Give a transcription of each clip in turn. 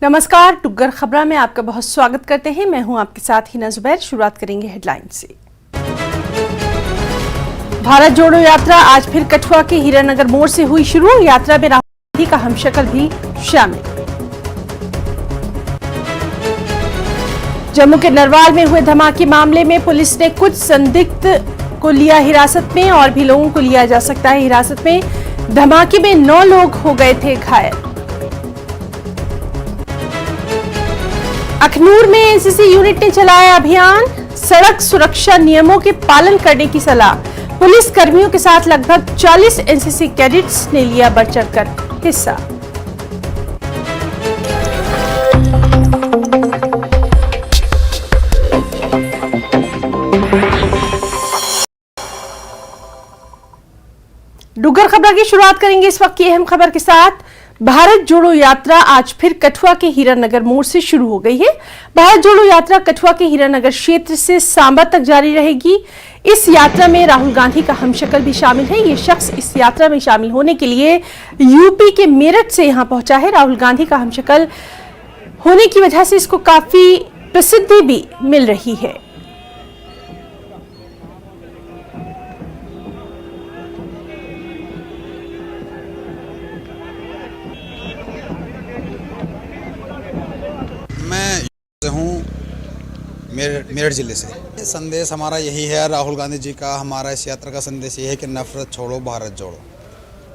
नमस्कार, टुग्गर खबरा में आपका बहुत स्वागत करते हैं। मैं हूं आपके साथ हिना जुबैर। शुरुआत करेंगे हेडलाइन से। भारत जोड़ो यात्रा आज फिर कठुआ के हीरानगर मोड़ से हुई शुरू। यात्रा में राहुल गांधी का हमशक्ल भी शामिल। जम्मू के नरवाल में हुए धमाके मामले में पुलिस ने कुछ संदिग्ध को लिया हिरासत में और भी लोगों को लिया जा सकता है हिरासत में। धमाके में 9 लोग हो गए थे घायल। अखनूर में एनसीसी यूनिट ने चलाया अभियान। सड़क सुरक्षा नियमों के पालन करने की सलाह। पुलिस कर्मियों के साथ लगभग 40 एनसीसी कैडेट्स ने लिया बढ़ चढ़कर हिस्सा। डुग्गर खबर की शुरुआत करेंगे इस वक्त की अहम खबर के साथ। भारत जोड़ो यात्रा आज फिर कठुआ के हीरानगर मोड़ से शुरू हो गई है। भारत जोड़ो यात्रा कठुआ के हीरानगर क्षेत्र से सांबा तक जारी रहेगी। इस यात्रा में राहुल गांधी का हमशक्ल भी शामिल है। ये शख्स इस यात्रा में शामिल होने के लिए यूपी के मेरठ से यहां पहुंचा है। राहुल गांधी का हमशक्ल होने की वजह से इसको काफी प्रसिद्धि भी मिल रही है। मेरठ जिले से। संदेश हमारा यही है, राहुल गांधी जी का, हमारा इस यात्रा का संदेश ये है कि नफरत छोड़ो, भारत जोड़ो।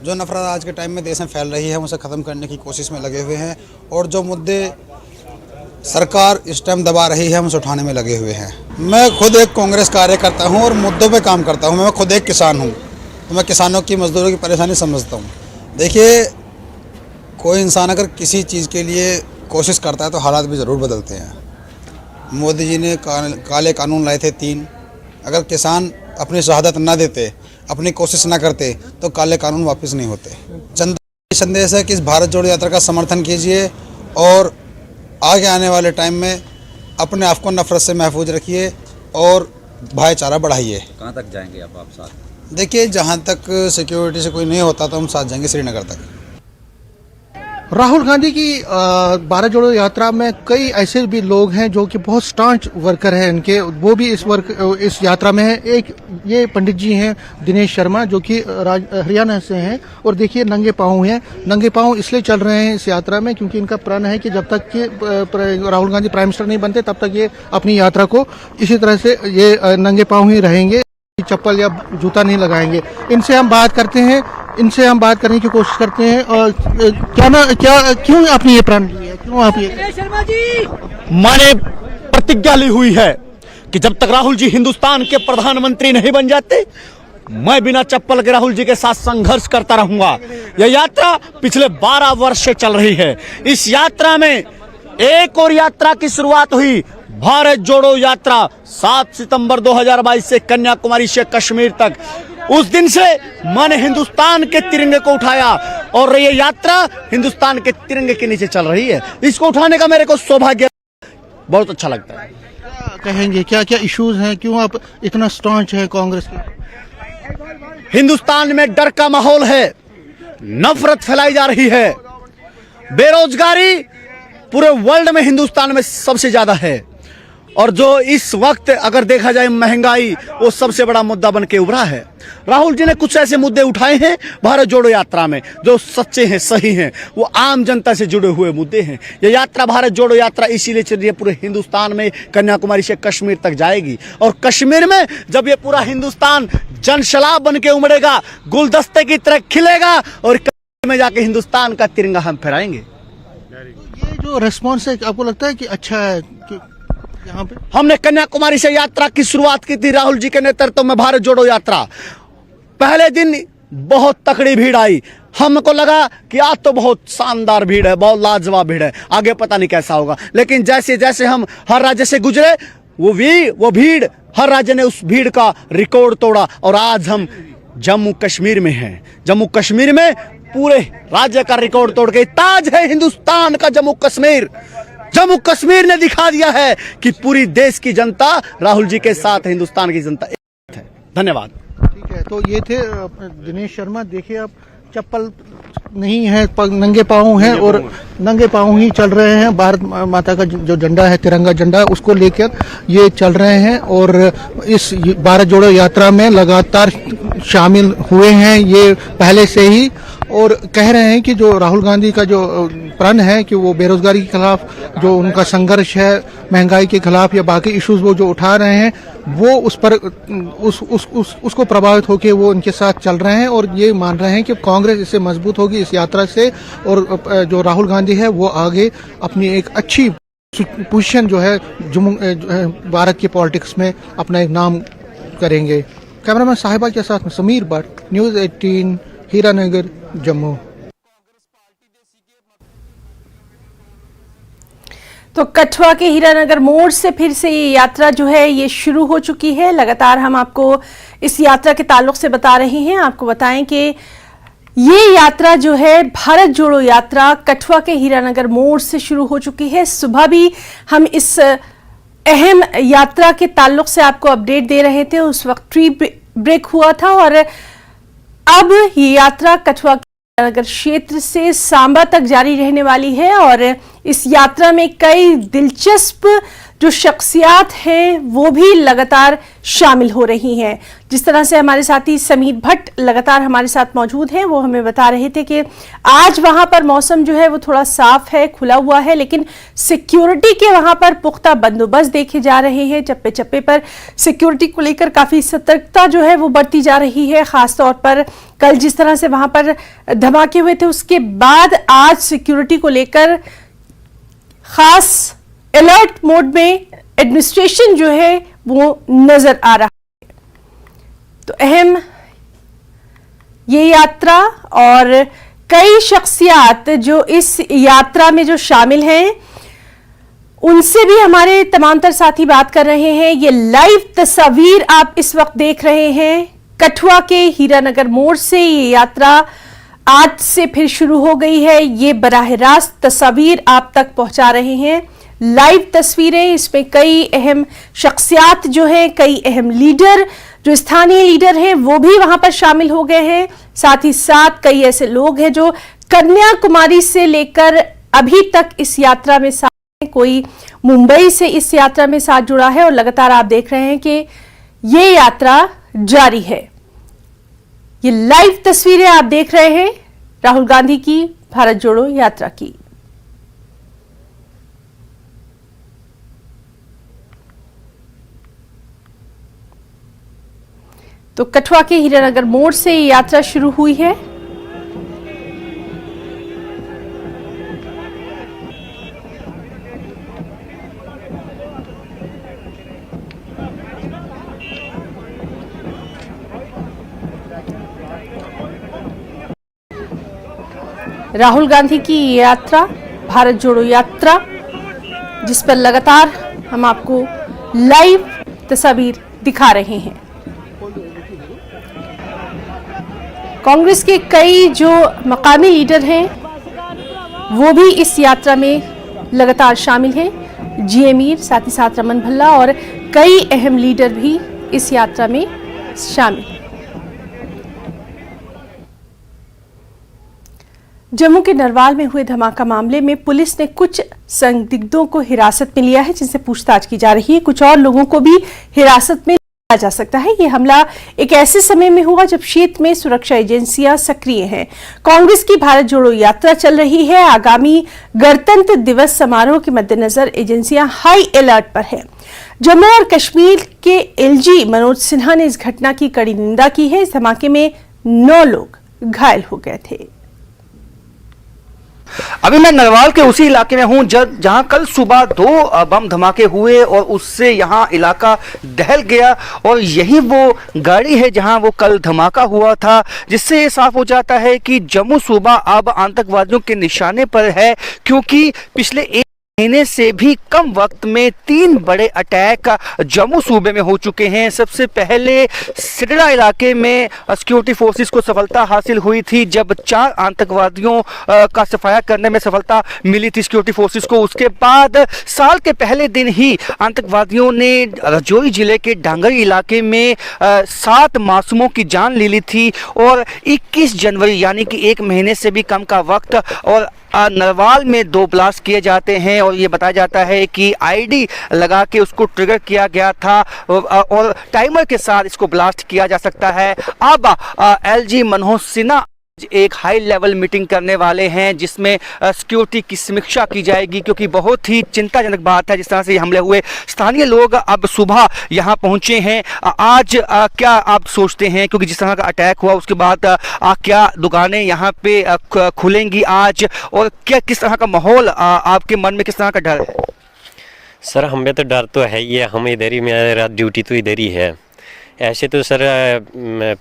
जो नफरत आज के टाइम में देश में फैल रही है, हम उसे ख़त्म करने की कोशिश में लगे हुए हैं और जो मुद्दे सरकार इस टाइम दबा रही है, हम उसे उठाने में लगे हुए हैं। मैं खुद एक कांग्रेस कार्यकर्ता हूँ और मुद्दों पर काम करता हूँ। मैं खुद एक किसान हूँ, तो मैं किसानों की, मजदूरों की परेशानी समझता हूँ। देखिए, कोई इंसान अगर किसी चीज़ के लिए कोशिश करता है तो हालात भी ज़रूर बदलते हैं। मोदी जी ने काले कानून लाए थे 3। अगर किसान अपनी शहादत ना देते, अपनी कोशिश ना करते, तो काले कानून वापस नहीं होते। जनता का संदेश है कि इस भारत जोड़ो यात्रा का समर्थन कीजिए और आगे आने वाले टाइम में अपने आप को नफरत से महफूज रखिए और भाईचारा बढ़ाइए। कहाँ तक जाएंगे आप साथ? देखिए, जहाँ तक सिक्योरिटी से कोई नहीं होता तो हम साथ जाएंगे श्रीनगर तक। राहुल गांधी की भारत जोड़ो यात्रा में कई ऐसे भी लोग हैं जो कि बहुत स्टांच वर्कर हैं इनके, वो भी इस यात्रा में है। एक ये पंडित जी हैं दिनेश शर्मा, जो कि हरियाणा से हैं और देखिए नंगे पाँव हैं। नंगे पाँव इसलिए चल रहे हैं इस यात्रा में क्योंकि इनका प्रण है कि जब तक कि राहुल गांधी प्राइम मिनिस्टर नहीं बनते तब तक ये अपनी यात्रा को इसी तरह से ये नंगे पाँव ही रहेंगे, चप्पल या जूता नहीं लगाएंगे। इनसे हम बात करने की कोशिश करते हैं। और क्यों आपने ये प्रण लिया, क्यों आप ये? शर्मा जी, मैंने प्रतिज्ञा ली हुई है कि जब तक राहुल जी हिंदुस्तान के प्रधानमंत्री नहीं बन जाते, मैं बिना चप्पल के राहुल जी के साथ संघर्ष करता रहूंगा। यह यात्रा पिछले 12 वर्ष से चल रही है। इस यात्रा में एक और यात्रा की शुरुआत हुई, भारत जोड़ो यात्रा 7 सितंबर 2022 से कन्याकुमारी से कश्मीर तक। उस दिन से मैंने हिंदुस्तान के तिरंगे को उठाया और ये यात्रा हिंदुस्तान के तिरंगे के नीचे चल रही है। इसको उठाने का मेरे को सौभाग्य, बहुत अच्छा लगता है। क्या कहेंगे, क्या क्या इश्यूज हैं, क्यों आप इतना स्टांच है कांग्रेस के? हिंदुस्तान में डर का माहौल है, नफरत फैलाई जा रही है, बेरोजगारी पूरे वर्ल्ड में हिंदुस्तान में सबसे ज्यादा है और जो इस वक्त अगर देखा जाए महंगाई, वो सबसे बड़ा मुद्दा बन के उभरा है। राहुल जी ने कुछ ऐसे मुद्दे उठाए हैं भारत जोड़ो यात्रा में जो सच्चे हैं, सही हैं, वो आम जनता से जुड़े हुए मुद्दे हैं। ये यात्रा, भारत जोड़ो यात्रा इसीलिए चल रही है, पूरे हिंदुस्तान में कन्याकुमारी से कश्मीर तक जाएगी और कश्मीर में जब ये पूरा हिंदुस्तान जनसैलाब बन के उमड़ेगा, गुलदस्ते की तरह खिलेगा और कश्मीर में जाके हिंदुस्तान का तिरंगा हम फहराएंगे। ये जो रिस्पॉन्स है, आपको लगता है कि अच्छा है कि यहाँ पे? हमने कन्याकुमारी से यात्रा की शुरुआत की थी राहुल जी के नेतृत्व में, भारत जोड़ो यात्रा। पहले दिन बहुत तकड़ी भीड़ आई, हमको लगा कि आज तो बहुत शानदार भीड़ है, बहुत लाजवाब भीड़ है, आगे पता नहीं कैसा होगा। लेकिन जैसे जैसे हम हर राज्य से गुजरे, वो भीड़, हर राज्य ने उस भीड़ का रिकॉर्ड तोड़ा और आज हम जम्मू कश्मीर में हैं। जम्मू कश्मीर में पूरे राज्य का रिकॉर्ड तोड़ के ताज है हिंदुस्तान का जम्मू कश्मीर। जम्मू कश्मीर ने दिखा दिया है कि पूरी देश की जनता राहुल जी के साथ, हिंदुस्तान की जनता एक है। धन्यवाद। ठीक है, तो ये थे दिनेश शर्मा। देखिए आप चप्पल नहीं है, नंगे पाँव हैं और नंगे पाँव ही चल रहे हैं। भारत माता का जो झंडा है, तिरंगा झंडा, उसको लेकर ये चल रहे हैं और इस भारत जोड़ो यात्रा में लगातार शामिल हुए हैं ये पहले से ही, और कह रहे हैं कि जो राहुल गांधी का जो प्रण है कि वो बेरोजगारी के खिलाफ जो उनका संघर्ष है, महंगाई के खिलाफ या बाकी इश्यूज वो जो उठा रहे हैं, वो उस पर उसको प्रभावित होकर वो उनके साथ चल रहे हैं और ये मान रहे हैं कि कांग्रेस इससे मजबूत होगी इस यात्रा से, और जो राहुल गांधी है वो आगे अपनी एक अच्छी पोजीशन जो है भारत के पॉलिटिक्स में अपना एक नाम करेंगे। कैमरामैन साहिबा के साथ में समीर भट्ट, न्यूज़ 18, हीरानगर, जम्मू। तो कठुआ के हीरानगर मोड़ से फिर से ये यात्रा जो है ये शुरू हो चुकी है। लगातार हम आपको इस यात्रा के ताल्लुक से बता रहे हैं। आपको बताएं कि ये यात्रा जो है भारत जोड़ो यात्रा कठुआ के हीरानगर मोड़ से शुरू हो चुकी है। सुबह भी हम इस अहम यात्रा के ताल्लुक से आपको अपडेट दे रहे थे, उस वक्त ट्री ब्रेक हुआ था और अब ये यात्रा कठुआ नगर क्षेत्र से सांबा तक जारी रहने वाली है और इस यात्रा में कई दिलचस्प जो शख्सियात हैं वो भी लगातार शामिल हो रही हैं। जिस तरह से हमारे साथी समीर भट्ट लगातार हमारे साथ मौजूद हैं, वो हमें बता रहे थे कि आज वहां पर मौसम जो है वो थोड़ा साफ है, खुला हुआ है, लेकिन सिक्योरिटी के वहां पर पुख्ता बंदोबस्त देखे जा रहे हैं। चप्पे चप्पे पर सिक्योरिटी को लेकर काफी सतर्कता जो है वो बढ़ती जा रही है। खासतौर पर कल जिस तरह से वहां पर धमाके हुए थे, उसके बाद आज सिक्योरिटी को लेकर खास अलर्ट मोड में एडमिनिस्ट्रेशन जो है वो नजर आ रहा है। तो अहम ये यात्रा और कई शख्सियात जो इस यात्रा में जो शामिल हैं, उनसे भी हमारे तमाम तर साथी बात कर रहे हैं। ये लाइव तस्वीर आप इस वक्त देख रहे हैं कठुआ के हीरानगर मोड़ से। ये यात्रा आज से फिर शुरू हो गई है। ये बराह रास्त तस्वीर आप तक पहुंचा रहे हैं, लाइव तस्वीरें। इसमें कई अहम शख्सियात जो हैं, कई अहम लीडर जो स्थानीय लीडर हैं वो भी वहां पर शामिल हो गए हैं। साथ ही साथ कई ऐसे लोग हैं जो कन्याकुमारी से लेकर अभी तक इस यात्रा में साथ हैं। कोई मुंबई से इस यात्रा में साथ जुड़ा है और लगातार आप देख रहे हैं कि ये यात्रा जारी है। ये लाइव तस्वीरें आप देख रहे हैं राहुल गांधी की भारत जोड़ो यात्रा की। तो कठुआ के हीरानगर मोड़ से ये यात्रा शुरू हुई है। राहुल गांधी की ये यात्रा भारत जोड़ो यात्रा, जिस पर लगातार हम आपको लाइव तस्वीर दिखा रहे हैं। कांग्रेस के कई जो मकामी लीडर हैं वो भी इस यात्रा में लगातार शामिल हैं। जीए मीर, साथ ही साथ रमन भल्ला और कई अहम लीडर भी इस यात्रा में शामिल। जम्मू के नरवाल में हुए धमाका मामले में पुलिस ने कुछ संदिग्धों को हिरासत में लिया है, जिनसे पूछताछ की जा रही है। कुछ और लोगों को भी हिरासत में लिया जा सकता है। ये हमला एक ऐसे समय में हुआ जब क्षेत्र में सुरक्षा एजेंसियां सक्रिय हैं। कांग्रेस की भारत जोड़ो यात्रा चल रही है। आगामी गणतंत्र दिवस समारोह के मद्देनजर एजेंसियां हाई अलर्ट पर है। जम्मू और कश्मीर के एलजी मनोज सिन्हा ने इस घटना की कड़ी निंदा की है। इस धमाके में 9 लोग घायल हो गए थे। अभी मैं नरवाल के उसी इलाके में हूं जहां कल सुबह 2 बम धमाके हुए और उससे यहां इलाका दहल गया और यही वो गाड़ी है जहां वो कल धमाका हुआ था, जिससे ये साफ हो जाता है कि जम्मू सूबा अब आतंकवादियों के निशाने पर है, क्योंकि पिछले महीने से भी कम वक्त में 3 बड़े अटैक जम्मू सूबे में हो चुके हैं। सबसे पहले सिडरा इलाके में सिक्योरिटी फोर्सेस को सफलता हासिल हुई थी जब 4 आतंकवादियों का सफाया करने में सफलता मिली थी सिक्योरिटी फोर्सेस को। उसके बाद साल के पहले दिन ही आतंकवादियों ने राजौरी जिले के डांगरी इलाके में 7 मासूमों की जान ले ली थी और 21 जनवरी यानी कि 1 महीने से भी कम का वक्त और नरवाल में 2 ब्लास्ट किए जाते हैं और ये बताया जाता है कि आईडी लगा के उसको ट्रिगर किया गया था और टाइमर के साथ इसको ब्लास्ट किया जा सकता है। अब एलजी मनोज सिन्हा एक हाई लेवल मीटिंग करने वाले हैं जिसमें सिक्योरिटी की समीक्षा की जाएगी, क्योंकि बहुत ही चिंताजनक बात है जिस तरह से हमले हुए। स्थानीय लोग अब सुबह यहां पहुंचे हैं। आज क्या आप सोचते हैं, क्योंकि जिस तरह का अटैक हुआ उसके बाद क्या दुकानें यहां पे खुलेंगी आज, और क्या किस तरह का माहौल आपके मन में, किस तरह का डर है? सर हमें तो डर तो है ही है, हम इधर ही, मेरा ड्यूटी तो इधर ही है। ऐसे तो सर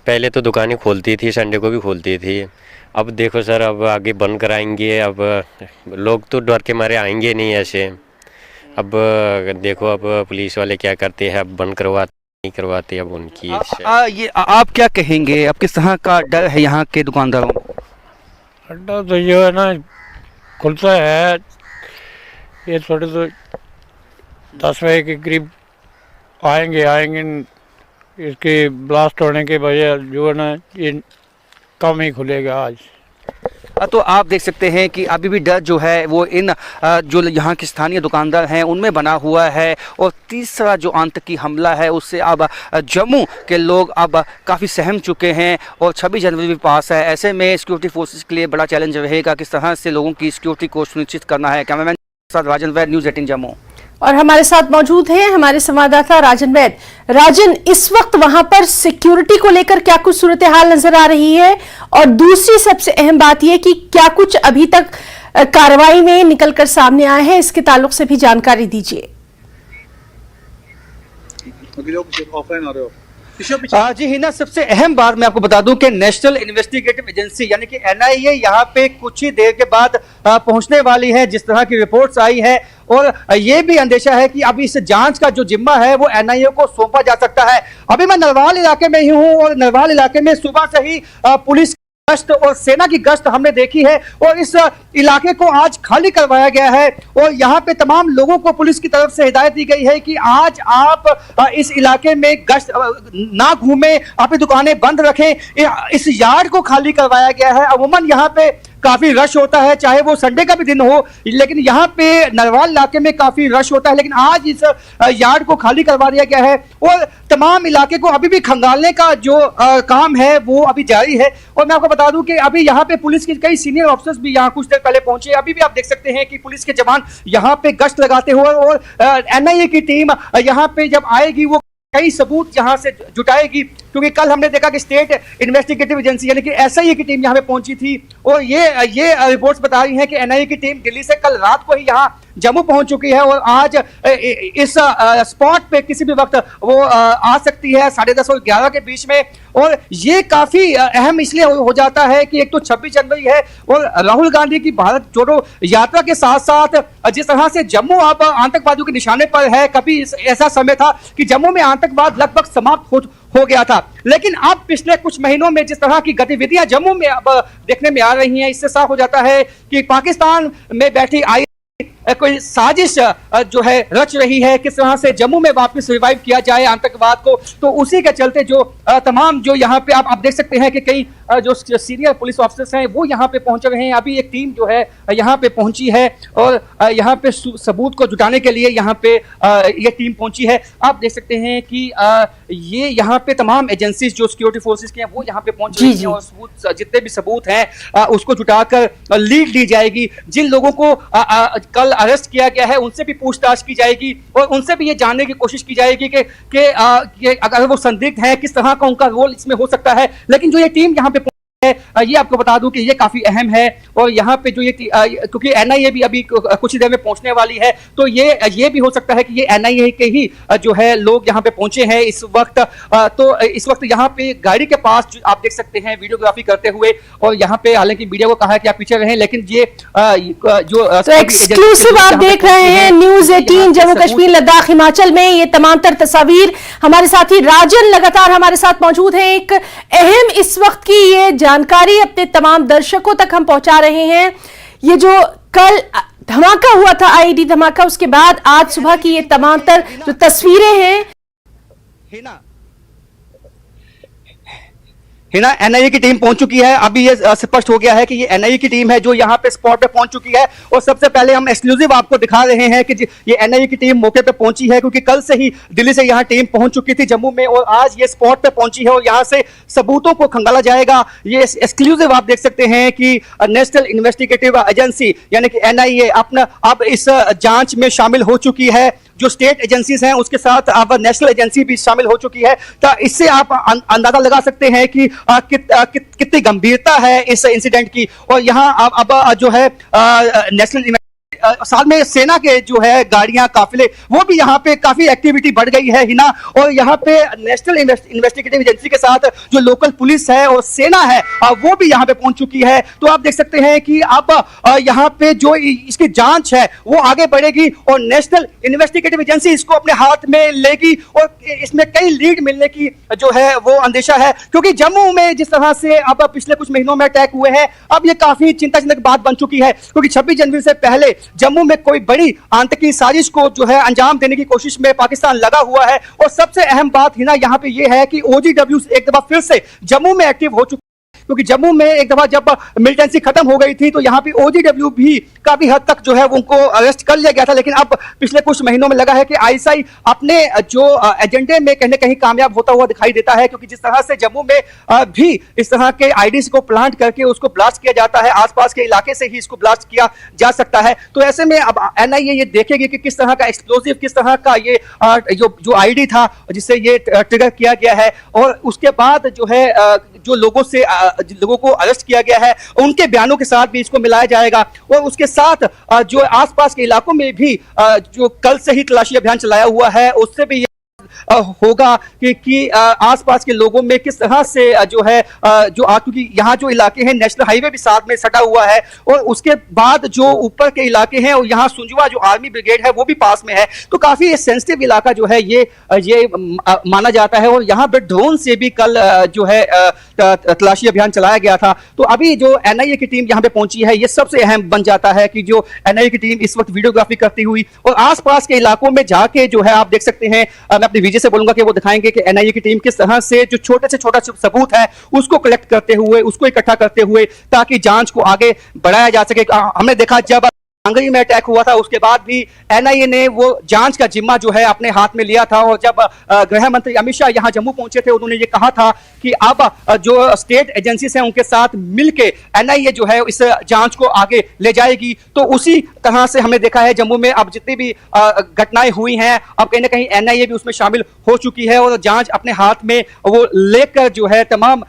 पहले तो दुकानें खोलती थी, संडे को भी खोलती थी। अब देखो सर अब आगे बंद कराएंगे, अब लोग तो डर के मारे आएंगे नहीं ऐसे। अब देखो अब पुलिस वाले क्या करते हैं, अब बंद करवाते नहीं करवाते अब उनकी। ये आप क्या कहेंगे, अब किस तरह का डर है यहाँ के दुकानदारों को? अड्डा तो ये है ना खुलता है, ये थोड़े तो 10 बजे के करीब आएंगे इसके ब्लास्ट होने के वजह जो है ना ये कम ही खुलेगा आज। तो आप देख सकते हैं कि अभी भी डर जो है वो इन जो यहाँ के स्थानीय दुकानदार हैं उनमें बना हुआ है। और तीसरा जो आतंकी हमला है उससे अब जम्मू के लोग अब काफ़ी सहम चुके हैं और 26 जनवरी भी पास है। ऐसे में सिक्योरिटी फोर्सेस के लिए बड़ा चैलेंज रहेगा किस तरह से लोगों की सिक्योरिटी को सुनिश्चित करना है। कैमरामैन साथ राजन वैद, न्यूज़ 18 जम्मू। और हमारे साथ मौजूद हैं हमारे संवाददाता राजन वैद। राजन, इस वक्त वहां पर सिक्योरिटी को लेकर क्या कुछ सूरत हाल नजर आ रही है, और दूसरी सबसे अहम बात यह कि क्या कुछ अभी तक कार्रवाई में निकलकर सामने आए हैं, इसके ताल्लुक से भी जानकारी दीजिए। जी हिना, सबसे अहम बात मैं आपको बता दूं कि नेशनल इन्वेस्टिगेटिव एजेंसी यानी कि एनआईए यहाँ पे कुछ ही देर के बाद पहुंचने वाली है, जिस तरह की रिपोर्ट्स आई है। और ये भी अंदेशा है कि अभी इस जांच का जो जिम्मा है वो एनआईए को सौंपा जा सकता है। अभी मैं नरवाल इलाके में ही हूँ और नरवाल इलाके में सुबह से ही पुलिस गश्त और सेना की गश्त हमने देखी है और इस इलाके को आज खाली करवाया गया है। और यहाँ पे तमाम लोगों को पुलिस की तरफ से हिदायत दी गई है कि आज आप इस इलाके में गश्त ना घूमें, अपनी दुकानें बंद रखें। इस यार्ड को खाली करवाया गया है। अमूमन यहाँ पे काफी रश होता है, चाहे वो संडे का भी दिन हो, लेकिन यहाँ पे नरवाल इलाके में काफी रश होता है। लेकिन आज इस यार्ड को खाली करवा दिया गया है और तमाम इलाके को अभी भी खंगालने का जो काम है वो अभी जारी है। और मैं आपको बता दूं कि अभी यहाँ पे पुलिस के कई सीनियर ऑफिसर्स भी यहाँ कुछ देर पहले पहुंचे। अभी भी आप देख सकते हैं कि पुलिस के जवान यहाँ पे गश्त लगाते हुए और एनआईए की टीम यहाँ पे जब आएगी वो कई सबूत यहाँ से जुटाएगी, क्योंकि कल हमने देखा कि स्टेट इन्वेस्टिगेटिव एजेंसी यानी कि एसआईए की टीम यहाँ पे पहुंची थी। और ये रिपोर्ट्स बता रही हैं कि एनआईए की टीम दिल्ली से कल रात को ही यहाँ जम्मू पहुंच चुकी है और आज इस स्पॉट पे किसी भी वक्त वो आ सकती है 10:30 और 11 के बीच में। और ये काफी अहम इसलिए हो जाता है कि एक तो 26 जनवरी है और राहुल गांधी की भारत जोड़ो यात्रा के साथ साथ जिस तरह से जम्मू अब आतंकवादियों के निशाने पर है, कभी ऐसा समय था कि जम्मू में आतंकवाद लगभग समाप्त हो गया था, लेकिन अब पिछले कुछ महीनों में जिस तरह की गतिविधियां जम्मू में अब देखने में आ रही हैं, इससे साफ हो जाता है कि पाकिस्तान में बैठी आई कोई साजिश जो है रच रही है किस तरह से जम्मू में वापस रिवाइव किया जाए आतंकवाद को। तो उसी के चलते जो तमाम जो यहाँ पे आप देख सकते हैं कि कई जो सीनियर पुलिस ऑफिसर्स हैं वो यहाँ पे पहुंच रहे हैं। अभी एक टीम जो है यहाँ पे पहुंची है और यहाँ पे सबूत को जुटाने के लिए यहाँ पे ये टीम पहुंची है। आप देख सकते हैं कि ये यहाँ पे तमाम एजेंसीज जो सिक्योरिटी फोर्सेस के हैं वो यहाँ पे पहुंच रही हैं और सबूत जितने भी सबूत हैं उसको जुटाकर लीड दी जाएगी। जिन लोगों को कल अरेस्ट किया गया है उनसे भी पूछताछ की जाएगी और उनसे भी ये जानने की कोशिश की जाएगी कि अगर वो संदिग्ध हैं किस तरह का उनका रोल इसमें हो सकता है। लेकिन जो ये टीम यहाँ पे ये आपको बता दूं कि ये काफी अहम है और यहाँ पे जो ये क्योंकि एनआईए भी अभी कुछ ही देर में पहुंचने वाली है, तो ये भी हो सकता है कि ये एनआईए के ही जो है लोग यहाँ पे पहुंचे हैं इस वक्त। तो इस वक्त यहाँ पे गाड़ी के पास जो आप देख सकते हैं वीडियोग्राफी करते हुए, और यहाँ पे हालांकि मीडिया को कहा है कि आप पीछे रहें, लेकिन ये जो तो एक्सक्लूसिव आप देख रहे हैं न्यूज 18 जम्मू कश्मीर लद्दाख हिमाचल में ये तमाम तर तस्वीर। हमारे साथी राजन लगातार हमारे साथ मौजूद हैं। एक अहम इस वक्त की ये जानकारी अपने तमाम दर्शकों तक हम पहुंचा रहे हैं। ये जो कल धमाका हुआ था, आईईडी धमाका, उसके बाद आज सुबह की ये तमाम तर जो तस्वीरें हैं, हिना एनआईए की टीम पहुंच चुकी है। अभी ये स्पष्ट हो गया है कि ये एनआईए की टीम है जो यहाँ पे स्पॉट पे पहुंच चुकी है। और सबसे पहले हम एक्सक्लूसिव आपको दिखा रहे हैं कि ये एनआईए की टीम मौके पे पहुंची है, क्योंकि कल से ही दिल्ली से यहाँ टीम पहुंच चुकी थी जम्मू में, और आज ये स्पॉट पे पहुंची है और यहाँ से सबूतों को खंगाला जाएगा। ये एक्सक्लूसिव आप देख सकते हैं कि नेशनल इन्वेस्टिगेटिव एजेंसी यानी कि एनआईए अपना अब इस जांच में शामिल हो चुकी है। जो स्टेट एजेंसीज हैं उसके साथ अब नेशनल एजेंसी भी शामिल हो चुकी है। तो इससे आप अंदाजा लगा सकते हैं कि कितनी गंभीरता है इस इंसिडेंट की। और यहाँ अब जो है नेशनल साथ में सेना के जो है गाड़ियां, काफिले, वो भी यहाँ पे काफी एक्टिविटी बढ़ गई है हिना। और यहाँ पे नेशनल इन्वेस्टिगेटिव एजेंसी के साथ जो लोकल पुलिस है और सेना है वो भी यहाँ पे पहुंच चुकी है। तो आप देख सकते हैं कि अब यहाँ पे जो इसकी जांच है वो आगे बढ़ेगी और नेशनल इन्वेस्टिगेटिव एजेंसी इसको अपने हाथ में लेगी। और इसमें कई लीड मिलने की जो है वो अंदेशा है, क्योंकि जम्मू में जिस तरह से अब पिछले कुछ महीनों में अटैक हुए हैं, अब ये काफी चिंताजनक बात बन चुकी है, क्योंकि 26 जनवरी से पहले जम्मू में कोई बड़ी आतंकी साजिश को जो है अंजाम देने की कोशिश में पाकिस्तान लगा हुआ है। और सबसे अहम बात हिना यहाँ पे ये है कि ओजीडब्ल्यू एक दफा फिर से जम्मू में एक्टिव हो चुकी, क्योंकि जम्मू में एक दफा जब मिलिटेंसी खत्म हो गई थी तो यहाँ पे ओजीडब्ल्यू भी काफी हद तक जो है उनको अरेस्ट कर लिया गया था। लेकिन अब पिछले कुछ महीनों में लगा है कि आईएसआई अपने जो एजेंडे में कहीं न कहीं कामयाब होता हुआ दिखाई देता है, क्योंकि जिस तरह से जम्मू में भी इस तरह के आईडीज को प्लांट करके उसको ब्लास्ट किया जाता है, आसपास के इलाके से ही इसको ब्लास्ट किया जा सकता है। तो ऐसे में अब एनआईए ये देखेगी कि किस तरह का एक्सप्लोसिव, किस तरह का ये जो आईडी था जिससे ये ट्रिगर किया गया है, और उसके बाद जो है जो लोगों को अरेस्ट किया गया है उनके बयानों के साथ भी इसको मिलाया जाएगा। और उसके साथ जो आसपास के इलाकों में भी जो कल से ही तलाशी अभियान चलाया हुआ है उससे भी होगा कि आसपास के लोगों में किस तरह से जो है क्योंकि यहाँ जो इलाके हैं नेशनल हाईवे भी साथ में सटा हुआ है, और उसके बाद जो ऊपर के इलाके हैं और यहाँ सुंजवा जो आर्मी ब्रिगेड है वो भी पास में है। तो काफी सेंसिटिव इलाका जो है ये माना जाता है। और यहाँ पे ड्रोन से भी कल जो है तलाशी अभियान चलाया गया था। तो अभी जो एनआईए की टीम यहाँ पे पहुंची है, ये सबसे अहम बन जाता है कि जो एनआईए की टीम इस वक्त वीडियोग्राफी करती हुई और आसपास के इलाकों में जाके जो है आप देख सकते हैं, मैं अपने विजय से बोलूंगा कि वो दिखाएंगे कि एनआईए की टीम किस तरह से जो छोटे से छोटा सबूत है उसको कलेक्ट करते हुए, उसको इकट्ठा करते हुए, ताकि जांच को आगे बढ़ाया जा सके। हमने देखा जब कांगड़ी में अटैक हुआ था उसके बाद भी एनआईए ने वो जांच का जिम्मा जो है अपने हाथ में लिया था। और जब गृह मंत्री अमित शाह यहां जम्मू पहुंचे थे, उन्होंने ये कहा था कि अब जो स्टेट एजेंसीज हैं उनके साथ मिलके एनआईए जो है इस जांच को आगे ले जाएगी। तो उसी तरह से हमने देखा है जम्मू में अब जितनी भी घटनाएं हुई हैं, अब कहीं ना कहीं एनआईए भी उसमें शामिल हो चुकी है और जांच अपने हाथ में वो लेकर जो है तमाम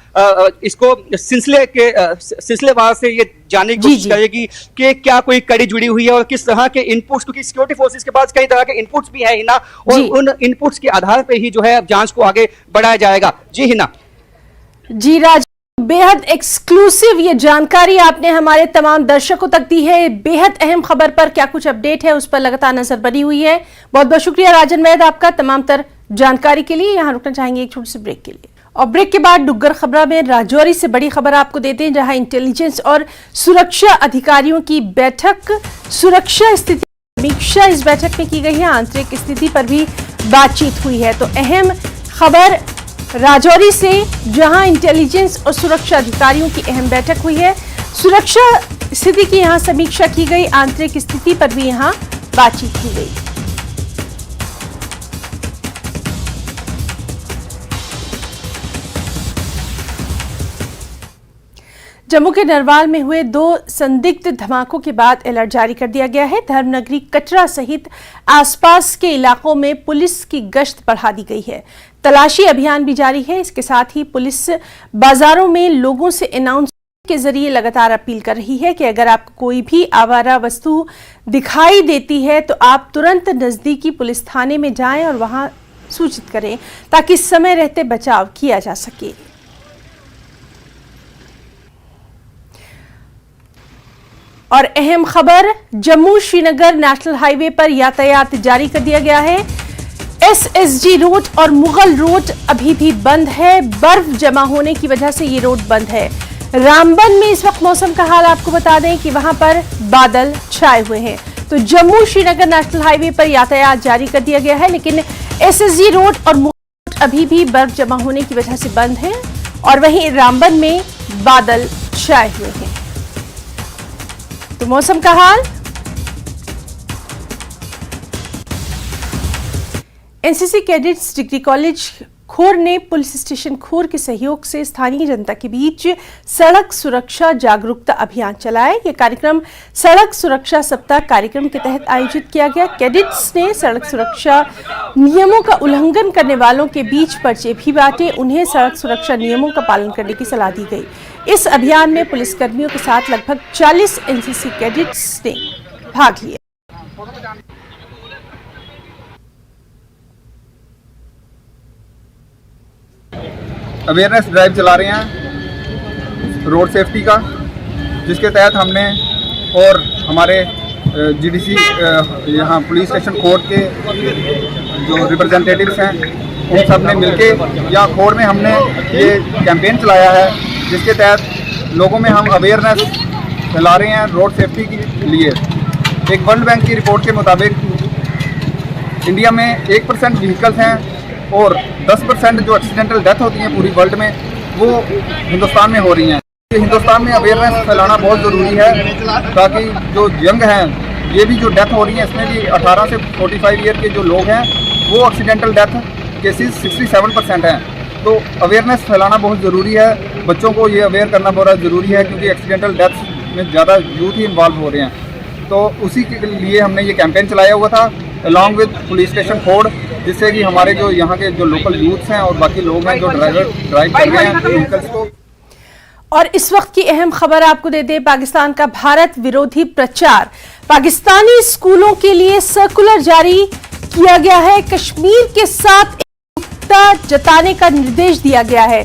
इसको सिलसिलेवार से ये जानने की कोशिश करेगी कि क्या कोई कड़ी जुड़ी हुई है और किस तरह के इनपुट्स, क्योंकि सिक्योरिटी फोर्सेस के पास कई तरह के इनपुट्स भी हैं हिना, और उन इनपुट्स के आधार पे ही जो है जांच को आगे बढ़ाया जाएगा। जी हिना। जी राज, बेहद एक्सक्लूसिव ये जानकारी आपने हमारे तमाम दर्शकों तक दी है। बेहद अहम खबर पर क्या कुछ अपडेट है उस पर लगातार नजर बनी हुई है। बहुत बहुत शुक्रिया राजन वैद आपका तमाम तर जानकारी के लिए। यहाँ रुकना चाहेंगे एक छोटे से ब्रेक के लिए, और ब्रेक के बाद डुग्गर खबरा में राजौरी से बड़ी खबर आपको देते हैं, जहां इंटेलिजेंस और सुरक्षा अधिकारियों की बैठक, सुरक्षा स्थिति समीक्षा इस बैठक में की गई है। आंतरिक स्थिति पर भी बातचीत हुई है। तो अहम खबर राजौरी से, जहां इंटेलिजेंस और सुरक्षा अधिकारियों की अहम बैठक हुई है। सुरक्षा स्थिति की यहां समीक्षा की गई, आंतरिक स्थिति पर भी यहां बातचीत की गई। जम्मू के नरवाल में हुए 2 संदिग्ध धमाकों के बाद अलर्ट जारी कर दिया गया है। धर्मनगरी कटरा सहित आसपास के इलाकों में पुलिस की गश्त बढ़ा दी गई है। तलाशी अभियान भी जारी है। इसके साथ ही पुलिस बाजारों में लोगों से अनाउंस के जरिए लगातार अपील कर रही है कि अगर आपको कोई भी आवारा वस्तु दिखाई देती है तो आप तुरंत नजदीकी पुलिस थाने में जाएं और वहां सूचित करें ताकि समय रहते बचाव किया जा सके। और अहम खबर, जम्मू श्रीनगर नेशनल हाईवे पर यातायात जारी कर दिया गया है। एसएसजी रोड और मुगल रोड अभी भी बंद है। बर्फ जमा होने की वजह से ये रोड बंद है। रामबन में इस वक्त मौसम का हाल आपको बता दें कि वहां पर बादल छाए हुए हैं। तो जम्मू श्रीनगर नेशनल हाईवे पर यातायात जारी कर दिया गया है, लेकिन एसएसजी रोड और मुगल रोड अभी भी बर्फ जमा होने की वजह से बंद है और वहीं रामबन में बादल छाए हुए हैं। तो मौसम का हाल। एनसीसी कैडेट्स डिग्री कॉलेज खोर ने पुलिस स्टेशन खोर के सहयोग से स्थानीय जनता के बीच सड़क सुरक्षा जागरूकता अभियान चलाया। यह कार्यक्रम सड़क सुरक्षा सप्ताह कार्यक्रम के तहत आयोजित किया गया। कैडेट्स ने सड़क सुरक्षा नियमों का उल्लंघन करने वालों के बीच पर्चे भी बांटे। उन्हें सड़क सुरक्षा नियमों का पालन करने की सलाह दी गई। इस अभियान में पुलिसकर्मियों के साथ लगभग 40 एनसीसी कैडेट्स ने भाग लिया। अवेयरनेस ड्राइव चला रहे हैं रोड सेफ्टी का, जिसके तहत हमने और हमारे जीडीसी यहाँ पुलिस स्टेशन कोर्ट के जो रिप्रेजेंटेटिव्स हैं उन सब ने मिलके यहाँ कोर्ट में हमने ये कैंपेन चलाया है, जिसके तहत लोगों में हम अवेयरनेस फैला रहे हैं रोड सेफ्टी के लिए। एक वर्ल्ड बैंक की रिपोर्ट के मुताबिक इंडिया में 1% व्हीकल्स हैं और 10% जो एक्सीडेंटल डेथ होती हैं पूरी वर्ल्ड में वो हिंदुस्तान में हो रही हैं। हिंदुस्तान में अवेयरनेस फैलाना बहुत ज़रूरी है ताकि जो यंग हैं, ये भी जो डेथ हो रही है इसमें भी 18 से 45 ईयर के जो लोग हैं वो एक्सीडेंटल डेथ केसेस 67% हैं। तो अवेयरनेस फैलाना बहुत ज़रूरी है। बच्चों को ये अवेयर करना बहुत ज़रूरी है क्योंकि एक्सीडेंटल डेथ में ज़्यादा यूथ ही इन्वॉल्व हो रहे हैं। तो उसी के लिए हमने ये कैंपेन चलाया हुआ था अलॉन्ग विद पुलिस स्टेशन खोड़, जिससे कि हमारे जो यहाँ के जो लोकल यूथ्स हैं और बाकी लोग हैं जो ड्राइव कर रहे हैं व्हीकल्स को। और इस वक्त की अहम खबर आपको दे दें, पाकिस्तान का भारत विरोधी प्रचार। पाकिस्तानी स्कूलों के लिए सर्कुलर जारी किया गया है। कश्मीर के साथ एकजुटता जताने का निर्देश दिया गया है।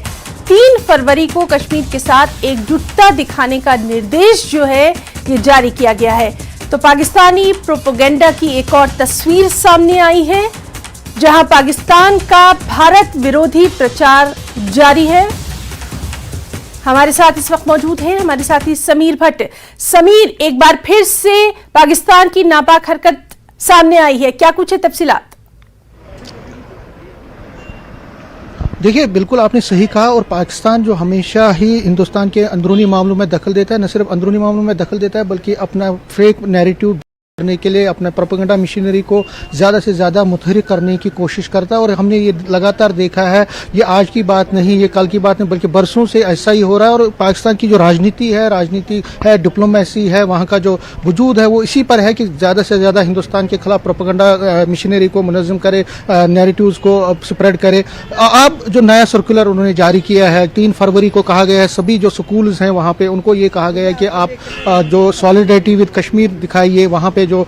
3 फरवरी को कश्मीर के साथ एकजुटता दिखाने का निर्देश जो है ये जारी किया गया है। तो पाकिस्तानी प्रोपेगेंडा की एक और तस्वीर सामने आई है जहां पाकिस्तान का भारत विरोधी प्रचार जारी है। हमारे साथ इस वक्त मौजूद हैं हमारे साथी समीर भट्ट। समीर, एक बार फिर से पाकिस्तान की नापाक हरकत सामने आई है, क्या कुछ है तफसीलात? देखिए, बिल्कुल आपने सही कहा। और पाकिस्तान जो हमेशा ही हिंदुस्तान के अंदरूनी मामलों में दखल देता है, न सिर्फ अंदरूनी मामलों में दखल देता है बल्कि अपना फेक नैरेटिव करने के लिए अपने प्रोपेगेंडा मशीनरी को ज़्यादा से ज़्यादा मुतहरिक करने की कोशिश करता है। और हमने ये लगातार देखा है, ये आज की बात नहीं, ये कल की बात नहीं, बल्कि बरसों से ऐसा ही हो रहा है। और पाकिस्तान की जो राजनीति है, डिप्लोमेसी है, वहाँ का जो वजूद है वो इसी पर है कि ज़्यादा से ज़्यादा हिंदुस्तान के खिलाफ प्रोपेगेंडा मशीनरी को मुनज़्ज़म करे, नैरेटिव्स को स्प्रेड करे। अब जो नया सर्कुलर उन्होंने जारी किया है, 3 फरवरी को कहा गया है सभी जो स्कूल्स हैं वहाँ पर उनको ये कहा गया है कि आप जो सॉलिडरिटी विद कश्मीर दिखाइए, वहाँ पे जो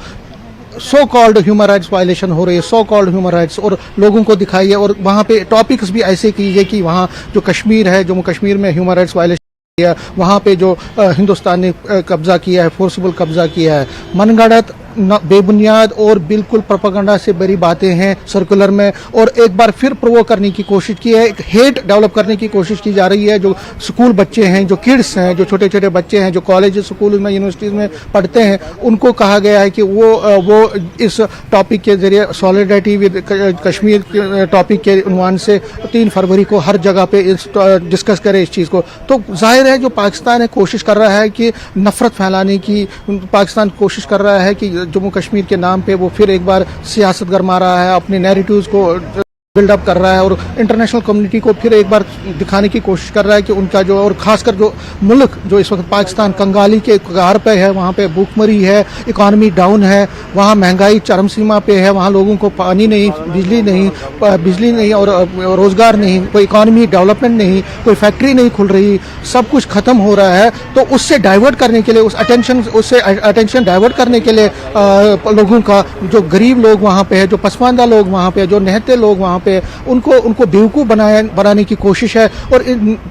so called human rights violation हो रही है, सो कॉल्ड ह्यूमन राइट्स, और लोगों को दिखाइए। और वहाँ पे टॉपिक्स भी ऐसे कीजिए कि वहाँ जो कश्मीर है, जम्मू कश्मीर में ह्यूमन राइट्स वायलेशन किया, वहाँ पे जो हिंदुस्तान ने कब्जा किया है, फोर्सबल कब्जा किया है, मनगढ़ंत बेबुनियाद और बिल्कुल प्रोपेगेंडा से भरी बातें हैं सर्कुलर में। और एक बार फिर प्रोवोक करने की कोशिश की है, एक हेट डेवलप करने की कोशिश की जा रही है। जो स्कूल बच्चे हैं, जो किड्स हैं, जो छोटे छोटे बच्चे हैं, जो कॉलेज स्कूल में यूनिवर्सिटीज़ में पढ़ते हैं, उनको कहा गया है कि वो इस टॉपिक के जरिए सॉलिडरिटी विद कश्मीर टॉपिक के उन्वान से 3 फरवरी को हर जगह पे डिस्कस करें इस चीज़ को। तो जाहिर है जो पाकिस्तान है कोशिश कर रहा है कि नफरत फैलाने की, पाकिस्तान कोशिश कर रहा है कि जम्मू कश्मीर के नाम पे वो फिर एक बार सियासत गरमा रहा है, अपने नैरेटिव्स को बिल्डअप कर रहा है और इंटरनेशनल कम्युनिटी को फिर एक बार दिखाने की कोशिश कर रहा है कि उनका जो, और खासकर जो मुल्क जो इस वक्त पाकिस्तान कंगाली के कगार पे है, वहाँ पे भूखमरी है, इकॉनमी डाउन है, वहाँ महंगाई चरम सीमा पे है, वहाँ लोगों को पानी नहीं, बिजली नहीं और रोजगार नहीं, कोई इकॉनमी डेवलपमेंट नहीं, कोई फैक्ट्री नहीं खुल रही, सब कुछ खत्म हो रहा है। तो उससे डाइवर्ट करने के लिए, उससे अटेंशन डाइवर्ट करने के लिए लोगों का, जो गरीब लोग वहाँ पे है, जो पसमानदा लोग वहाँ पे, जो निहत्ते लोग वहाँ पे, उनको बेवकूफ़ बनाने की कोशिश है और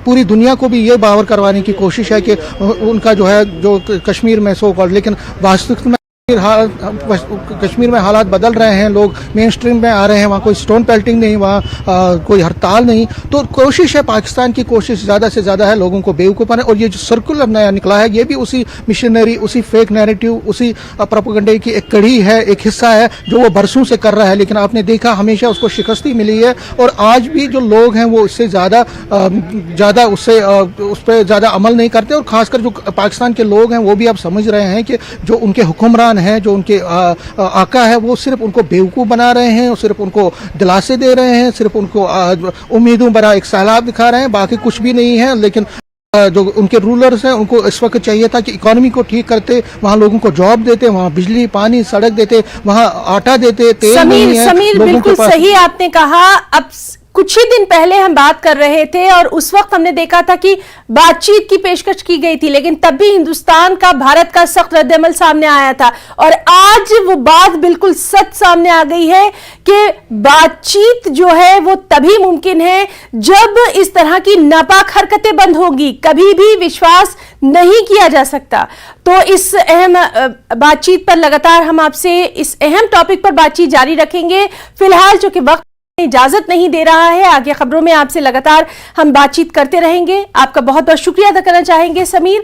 पूरी दुनिया को भी ये बावर करवाने की कोशिश है कि उनका जो है, जो कश्मीर में सो कॉल्ड, लेकिन वास्तविक में कश्मीर में हालात बदल रहे हैं, लोग मेन स्ट्रीम में आ रहे हैं, वहाँ कोई स्टोन पेल्टिंग नहीं, वहाँ कोई हड़ताल नहीं। तो कोशिश है, पाकिस्तान की कोशिश ज़्यादा से ज़्यादा है लोगों को बेवकूफ़ बनाए। और ये जो सर्कुलर नया निकला है, ये भी उसी मिशनरी, उसी फेक नैरेटिव, उसी प्रोपेगेंडे की एक कड़ी है, एक हिस्सा है जो वो बरसों से कर रहा है। लेकिन आपने देखा हमेशा उसको शिकस्ती मिली है और आज भी जो लोग हैं वो इससे ज़्यादा उस पर ज़्यादा अमल नहीं करते। और ख़ासकर जो पाकिस्तान के लोग हैं वो भी अब समझ रहे हैं कि जो उनके हुक्मरान हैं, जो उनके आका है, वो सिर्फ उनको बेवकूफ़ बना रहे हैं, सिर्फ उनको दिलासे दे रहे हैं, सिर्फ उनको उम्मीदों भरा एक सैलाब दिखा रहे हैं, बाकी कुछ भी नहीं है। लेकिन जो उनके रूलर्स हैं, उनको इस वक्त चाहिए था कि इकोनॉमी को ठीक करते, वहाँ लोगों को जॉब देते, वहाँ बिजली पानी सड़क देते, वहाँ आटा देते, तेल नहीं है। समीर बिल्कुल सही आपने कहा। अब कुछ ही दिन पहले हम बात कर रहे थे और उस वक्त हमने देखा था कि बातचीत की पेशकश की गई थी, लेकिन तब भी हिंदुस्तान का, भारत का सख्त रद्दअमल सामने आया था। और आज वो बात बिल्कुल सच सामने आ गई है कि बातचीत जो है वो तभी मुमकिन है जब इस तरह की नापाक हरकतें बंद होगी। कभी भी विश्वास नहीं किया जा सकता। तो इस अहम बातचीत पर लगातार हम आपसे इस अहम टॉपिक पर बातचीत जारी रखेंगे। फिलहाल जो कि वक्त इजाजत नहीं दे रहा है, आगे खबरों में आपसे लगातार हम बातचीत करते रहेंगे। आपका बहुत बहुत शुक्रिया अदा करना चाहेंगे समीर।